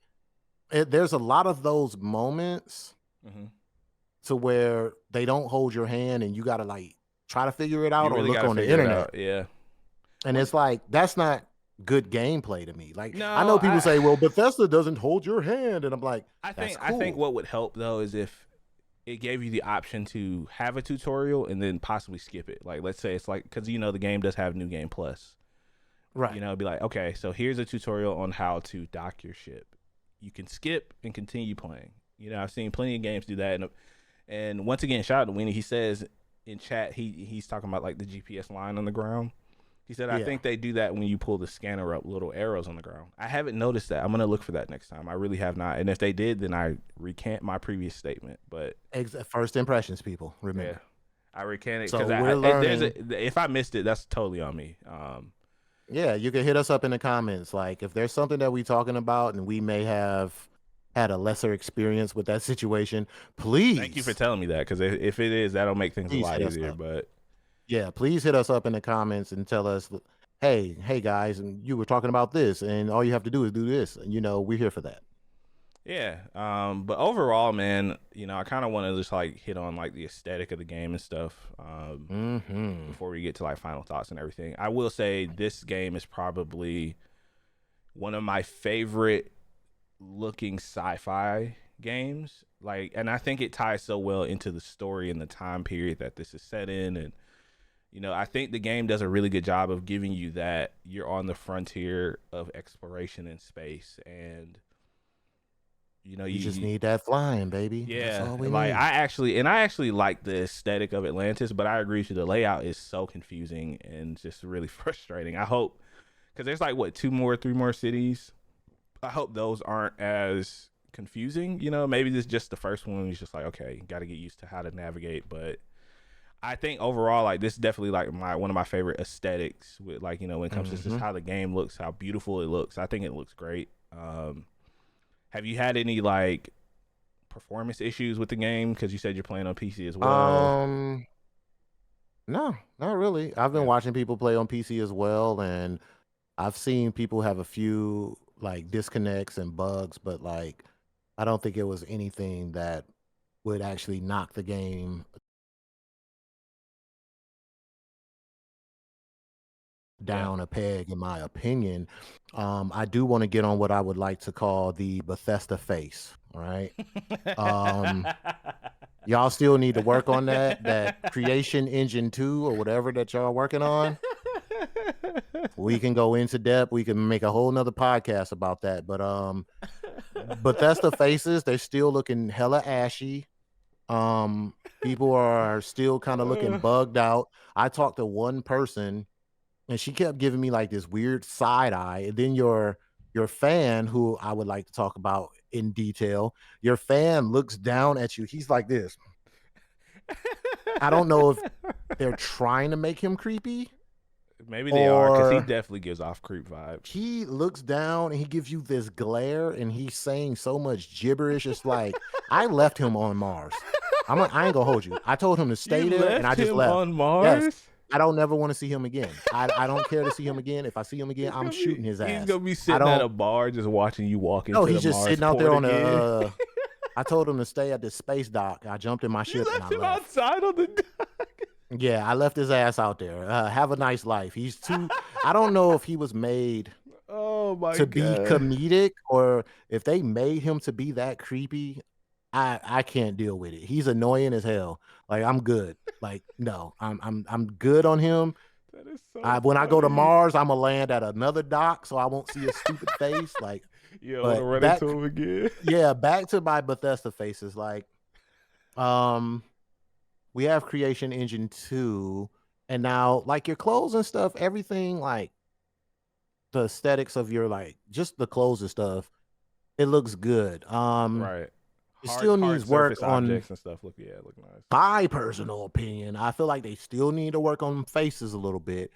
there's a lot of those moments Hmm. to where they don't hold your hand, and you got to like try to figure it You out or really got look to on the figure it internet. out. Yeah. And One. it's like, that's not good gameplay to me. Like, I No, know people say, well, Bethesda doesn't hold your hand. And I'm like, that's I think cool. what would help though is if it gave you the option to have a tutorial and then possibly skip it. Like, let's say it's like, because the game does have New Game Plus. Right. It'd be like, okay, so here's a tutorial on how to dock your ship. You can skip and continue playing. I've seen plenty of games do that. And once again, shout out to Winnie. He says in chat, he's talking about like the GPS line on the ground. He said, I Yeah. think they do that when you pull the scanner up, little arrows on the ground. I haven't noticed that. I'm going to look for that next time. I really have not. And if they did, then I recant my previous statement. But First impressions, people, yeah, remember. I recant it So because we're learning. if I missed it, that's totally on me. Yeah, you can hit us up in the comments. Like, if there's something that we talking about and we may have had a lesser experience with that situation, Thank you for please, telling me that, because if it is, that'll make things a please lot hit us easier. up. But Yeah, please hit us up in the comments and tell us, hey guys, and you were talking about this, and all you have to do is do this. And we're here for that. yeah, but overall, man, I kind of want to just like hit on like the aesthetic of the game and stuff. Hmm. Before we get to like final thoughts and everything, I will say this game is probably one of my favorite looking sci-fi games. Like, and I think it ties so well into the story and the time period that this is set in. And I think the game does a really good job of giving you that you're on the frontier of exploration in space. And We just you need that flying, baby. That's yeah, all we like need. I actually like the aesthetic of Atlantis, but I agree with you, the layout is so confusing and just really frustrating. I hope, because there's like what, three more cities. I hope those aren't as confusing. Maybe this is just the first one. It's just like, okay, got to get used to how to navigate. But I think overall, like, this is definitely like one of my favorite aesthetics. With like, when it comes to just Hmm. how the game looks, how beautiful it looks. I think it looks great. Have you had any like performance issues with the game? Because you said you're playing on PC as well. Um, no, not really. I've been Yeah. watching people play on PC as well, and I've seen people have a few like disconnects and bugs, but like I don't think it was anything that would actually knock the game Yeah. down a peg, in my opinion. I do want to get on what I would like to call the Bethesda face. All right. Um, y'all still need to work on that creation engine 2 or whatever that y'all working on. We can go into depth. We can make a whole nother podcast about that. But Bethesda faces, they're still looking hella ashy. People are still kind of looking bugged out. I talked to one person and she kept giving me like this weird side eye. And then your fan, who I would like to talk about in detail, your fan looks down at you. He's like this. I don't know if they're trying to make him creepy Maybe they are, because he or definitely gives off creep vibes. he looks down and he gives you this glare and he's saying so much gibberish. It's like I left him on Mars. I ain't gonna hold you. I told him to You stay there and I left just him left. on Yes. Mars? I don't never want to see him again. I don't care to see him again. If I see him again, I'm shooting his He's ass. gonna be I sitting at don't a bar just watching you walk no, into the he's just Mars sitting out there port on the again. I told him to stay at the space dock. I jumped in my You ship and I left him left. outside on the dock. Yeah, I left his ass out there. Have a nice life. He's too I don't know if he was made Oh my to be god. comedic or if they made him to be that creepy. I can't deal with it. He's annoying as hell. Like I'm good. Like no, I'm good on him. That is so When I go to funny. Mars, I'm gonna land at another dock so I won't see a stupid face. Like, You don't want to but run back, into him again. yeah, back to my Bethesda faces. Like, um, we have Creation Engine 2, and now like your clothes and stuff, everything like the aesthetics of your like just the clothes and stuff, it looks good. Right. It Hard still needs work surface on objects and stuff look nice. my personal opinion. I feel like they still need to work on faces a little bit,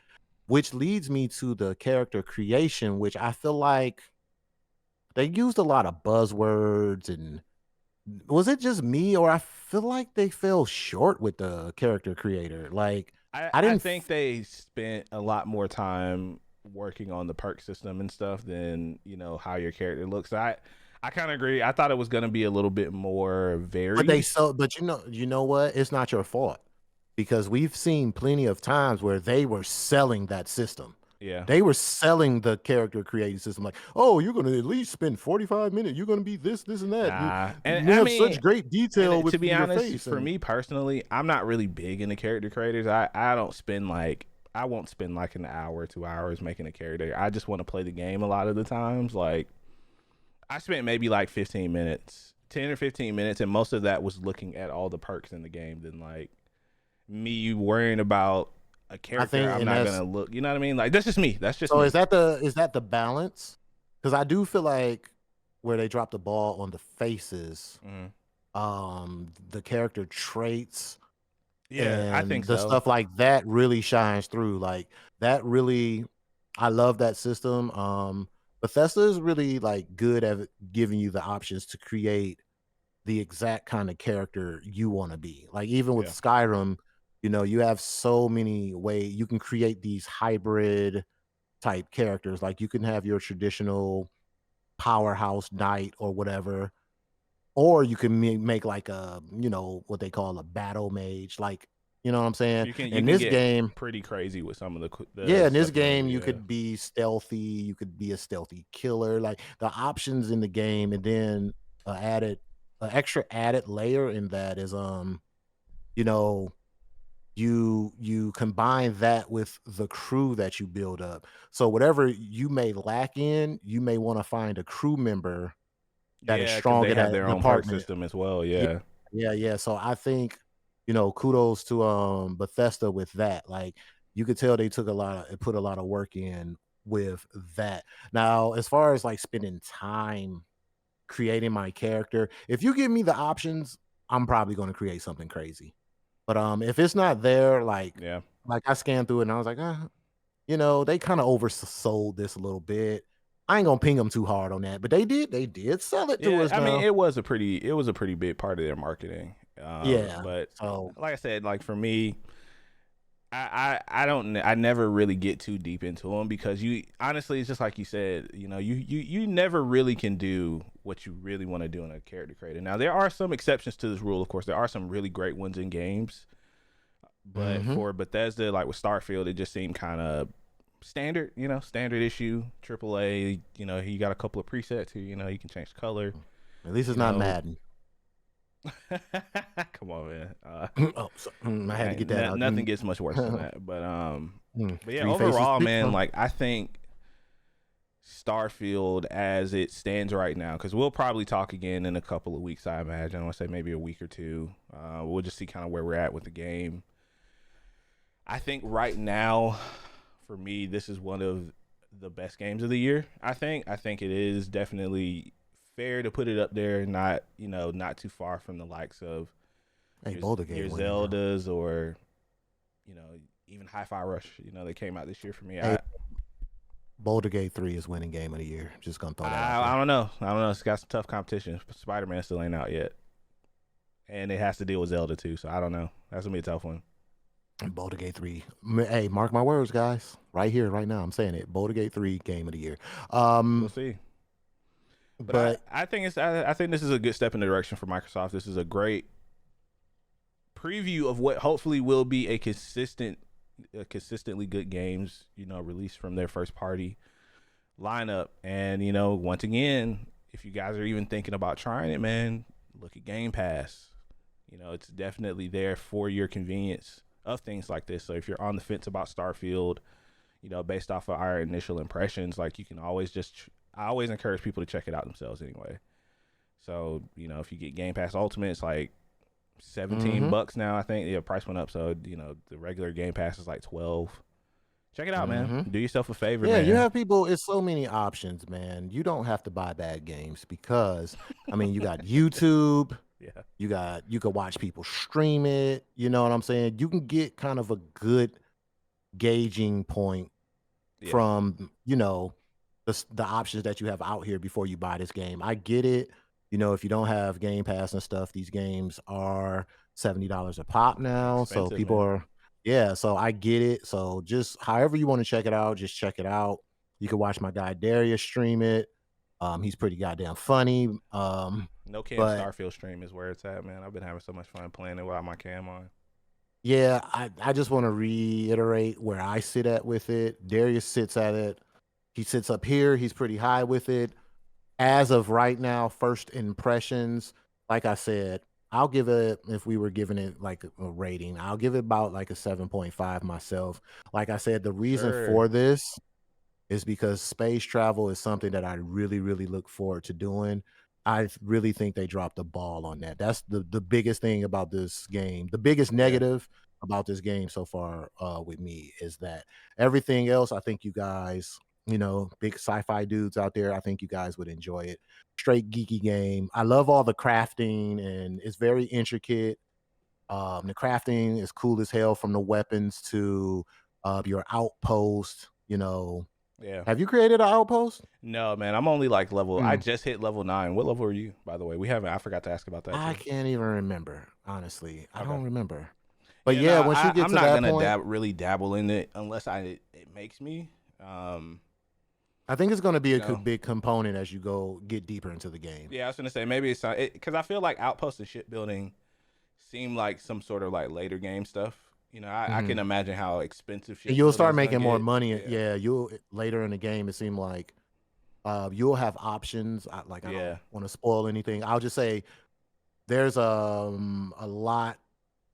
which leads me to the character creation, which I feel like they used a lot of buzzwords. And was it just me or I feel like they fell short with the character creator? Like I I didn't think they spent a lot more time working on the perk system and stuff than how your character looks. I kind of agree. I thought it was going to be a little bit more but they varied. so but you know what? It's not your fault because we've seen plenty of times where they were selling that system. Yeah. They were selling the character creating system like, "Oh, you're going to at least spend 45 minutes. You're going to be this and that. You Nah, and you I have mean, such great detail and with to be your honest, face." for And me personally, I'm not really big into character creators. I don't spend like I won't spend like an hour, 2 hours making a character. I just want to play the game a lot of the times. Like I spent maybe like 15 minutes, 10 or 15 minutes, and most of that was looking at all the perks in the game. Than like me worrying about a I character think I'm and not that's gonna look. You know what I mean? Like that's just me. That's just so me. is that the balance? Cuz I do feel like where they drop the ball on the faces, Mhm. the character traits Yeah, I think and the so. stuff like that, really, shines through. Like that really, I love that system. Bethesda is really like good at giving you the options to create the exact kind of character you want to be. Like even with Yeah. Skyrim, you have so many ways you can create these hybrid type characters. Like you can have your traditional powerhouse knight or whatever, or you can make like a, what they call a battle mage. Like, you know what I'm saying? You In can this get game, pretty crazy with some of the yeah, in this stuff you can do. game, you Yeah. could be stealthy, you could be a stealthy killer, like, the options in the game, and then a extra added layer in that is, you know, you combine that with the crew that you build up. So whatever you may lack in, you may wanna find a crew member that is Yeah, because strong they in have that their own perk department. system as well. Yeah, Yeah. yeah, yeah. So I think, kudos to Bethesda with that. Like you could tell they put a lot of work in with that. Now, as far as like spending time creating my character, if you give me the options, I'm probably going to create something crazy. But if it's not there, Yeah. like I scanned through it and I was like, they kind of oversold this a little bit. I ain't gonna ping them too hard on that, but they did sell it to Yeah, us I mean, now. it was a pretty big part of their marketing. Yeah. But So like I said, like for me, I don't I never really get too deep into them because you honestly it's just like you said, you never really can do what you really want to do in a character creator. Now there are some exceptions to this rule, of course. There are some really great ones in games, but mhm. for Bethesda, like with Starfield, it just seemed kind of standard, standard issue, AAA. You got a couple of presets here. You can change the color. At least it's You not know, Madden. come on, man. Oh, I had to get that out. Nothing gets much worse than that. But yeah, Three faces. overall, man, like I think Starfield as it stands right now, because we'll probably talk again in a couple of weeks, I imagine. I want to say maybe a week or two. We'll just see kind of where we're at with the game. I think right now, for me, this is one of the best games of the year. I think it is definitely fair to put it up there, not too far from the likes of Hey, Boulder your Gate winning, bro. Zeldas or you know even Hi-Fi Rush. They came out this year for me. Hey, Boulder Gate 3 is winning game of the year. Just gonna throw that out I there. don't know. I don't know. It's got some tough competition. Spider-Man still ain't out yet, and it has to deal with Zelda too. So I don't know. That's gonna be a tough one. Boulder Gate 3. Hey, mark my words, guys. Right here, right now. I'm saying it. Boulder Gate 3 game of the year. We'll see. But But I think this is a good step in the direction for Microsoft. This is a great preview of what hopefully will be consistently good games, released from their first party lineup. And, once again, if you guys are even thinking about trying it, man, look at Game Pass. It's definitely there for your convenience of things like this. So if you're on the fence about Starfield, based off of our initial impressions, like you can always I always encourage people to check it out themselves anyway. So, if you get Game Pass Ultimate, it's like mm-hmm, $17 now, I think. Yeah, price went up. So, the regular Game Pass is like 12. Check it out, man. mm-hmm. Do yourself a favor, Yeah, you man. have people, it's so many options, man. You don't have to buy bad games because you got YouTube, Yeah. you could watch people stream it, you know what I'm saying? You can get kind of a good gauging point Yeah. from, the options that you have out here before you buy this game. I get it. If you don't have Game Pass and stuff, these games are $70 a pop now. So Expensive, people man. are, yeah, so I get it. So just however you want to check it out, just check it out. You can watch my guy Darius stream it. He's pretty goddamn funny. No cam But Starfield stream is where it's at, man. I've been having so much fun playing it without my cam on. yeah, I just want to reiterate where I sit at with it. Darius sits at it. He sits up here. He's pretty high with it. As of right now, first impressions, like I said, I'll give it, if we were giving it like a rating, I'll give it about like a 7.5 myself. Like I said, the reason Sure. for this is because space travel is something that I really, really look forward to doing. I really think they dropped the ball on that. That's the biggest thing about this game. The biggest Yeah. negative about this game so far with me is that everything else, I think you guys, big sci-fi dudes out there, I think you guys would enjoy it. Straight geeky game. I love all the crafting and it's very intricate. The crafting is cool as hell from the weapons to your outpost, Yeah. Have you created an outpost? No, man. I'm only like level. I Hmm. just hit level 9. What level are you, by the way? We haven't. I forgot to ask about that I too. can't even remember. Honestly, I Okay. don't remember. But Yeah, no, yeah, once you get I'm to not that gonna point, really dabble in it unless it makes me. Um, I think it's going to be you a know, big component as you go get deeper into the game. yeah, I was gonna say maybe it's because I feel like outpost and shipbuilding seem like some sort of like later game stuff. I Hmm. can imagine how expensive And you'll shipbuilding start is gonna making more get. money. Yeah, Yeah, you'll later in the game. It seemed like you'll have options. I don't yeah. want to spoil anything. I'll just say there's a lot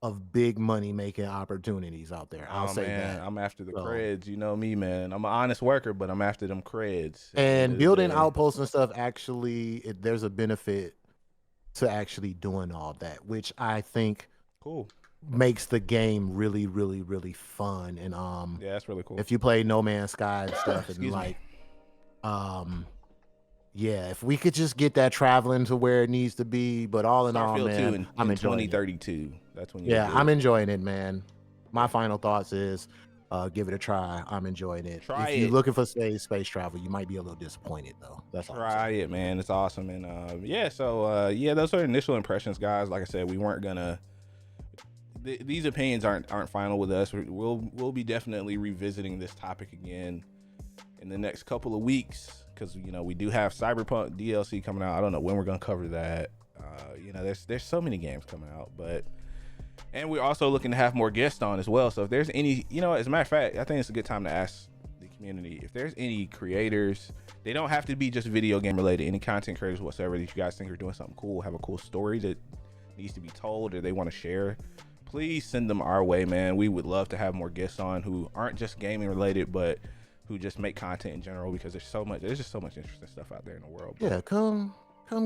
of big money making opportunities out there. I'll Oh say man, that. I'm after the So, creds. You know me, man. I'm an honest worker, but I'm after them creds at the end and of the building day. outposts and stuff actually, there's a benefit to actually doing all that, which I think Cool. makes the game really, really, really fun. And Yeah, that's really cool. if you play No Man's Sky and stuff, and Excuse me. like, um, yeah, if we could just get that traveling to where it needs to be, but all in all, Starfield 2 man, I'm in enjoying it. 2032. That's when you'll Yeah, get I'm it. enjoying it, man. My Yeah. final thoughts is, give it a try. I'm enjoying it. Try If you're it. looking for space travel, you might be a little disappointed though. That's all I'm Try saying. it, man. It's awesome. And yeah, so yeah, those are initial impressions, guys. Like I said, we weren't gonna these opinions aren't final with us. We'll be definitely revisiting this topic again in the next couple of weeks because we do have Cyberpunk DLC coming out. I don't know when we're gonna cover that. There's so many games coming out, and we're also looking to have more guests on as well. So if there's any, as a matter of fact, I think it's a good time to ask the community if there's any creators. They don't have to be just video game related. Any content creators whatsoever that you guys think are doing something cool, have a cool story that needs to be told, or they want to share. Please send them our way, man. We would love to have more guests on who aren't just gaming related, but who just make content in general because there's just so much interesting stuff out there in the world. Yeah, come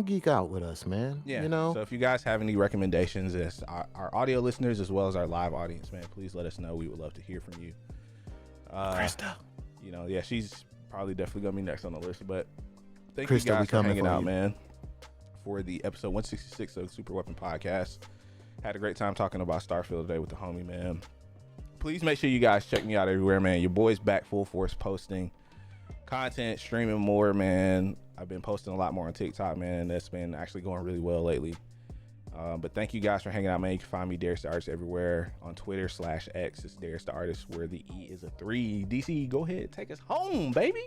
geek out with us, man. Yeah. So if you guys have any recommendations as our audio listeners as well as our live audience, man, please let us know. We would love to hear from you. Krista. Yeah, she's probably definitely gonna be next on the list. But thank Krista, you we guys for coming hanging for out, you. man, for the episode 166 of Super Weapon Podcast. Had a great time talking about Starfield today with the homie, man. Please make sure you guys check me out everywhere, man. Your boy's back full force posting content, streaming more, man. I've been posting a lot more on TikTok, man. That's been actually going really well lately. But thank you guys for hanging out, man. You can find me, Darius the Artist, everywhere on Twitter /X. It's Darius the Artist, where the E is a 3. DC, go ahead, take us home, baby.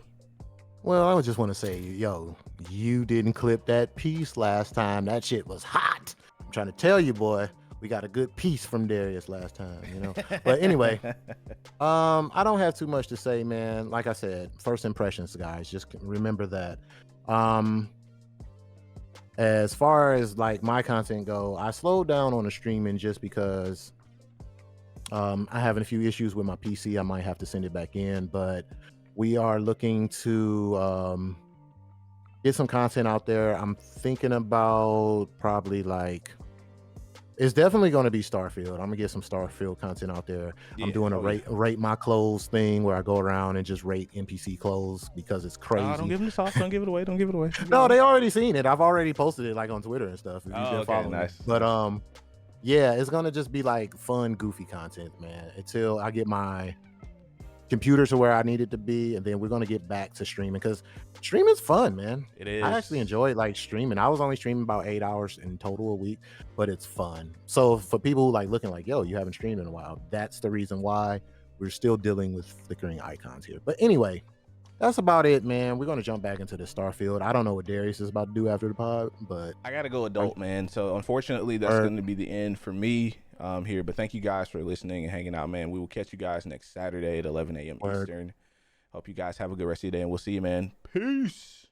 Well, I would just want to say, yo, you didn't clip that piece last time. That shit was hot. I'm trying to tell you, boy. We got a good piece from Darius last time. But anyway, I don't have too much to say, man. Like I said, first impressions, guys. Just remember that. As far as like my content go, I slowed down on the streaming just because I having a few issues with my PC. I might have to send it back in, but we are looking to get some content out there. I'm thinking about probably like it's definitely going to be Starfield. I'm gonna get some Starfield content out there. Yeah, I'm doing a rate my clothes thing where I go around and just rate NPC clothes because it's crazy. Don't give them the sauce. Don't give it away. Don't give it away. No, they already seen it. I've already posted it like on Twitter and stuff. If you've been Okay, following me. nice. But yeah, it's gonna just be like fun, goofy content, man. Until I get my computer to where I need it to be, and then we're gonna get back to streaming because streaming's fun, man. It is. I actually enjoy like streaming. I was only streaming about 8 hours in total a week, but it's fun. So for people who like looking like, yo, you haven't streamed in a while, that's the reason why we're still dealing with flickering icons here. But anyway, that's about it, man. We're gonna jump back into the Starfield. I don't know what Darius is about to do after the pod, but I gotta go adult, man. So unfortunately, that's going to be the end for me here. But thank you guys for listening and hanging out, man. We will catch you guys next Saturday at 11 a.m. Eastern. Hope you guys have a good rest of your day, and we'll see you, man. Peace.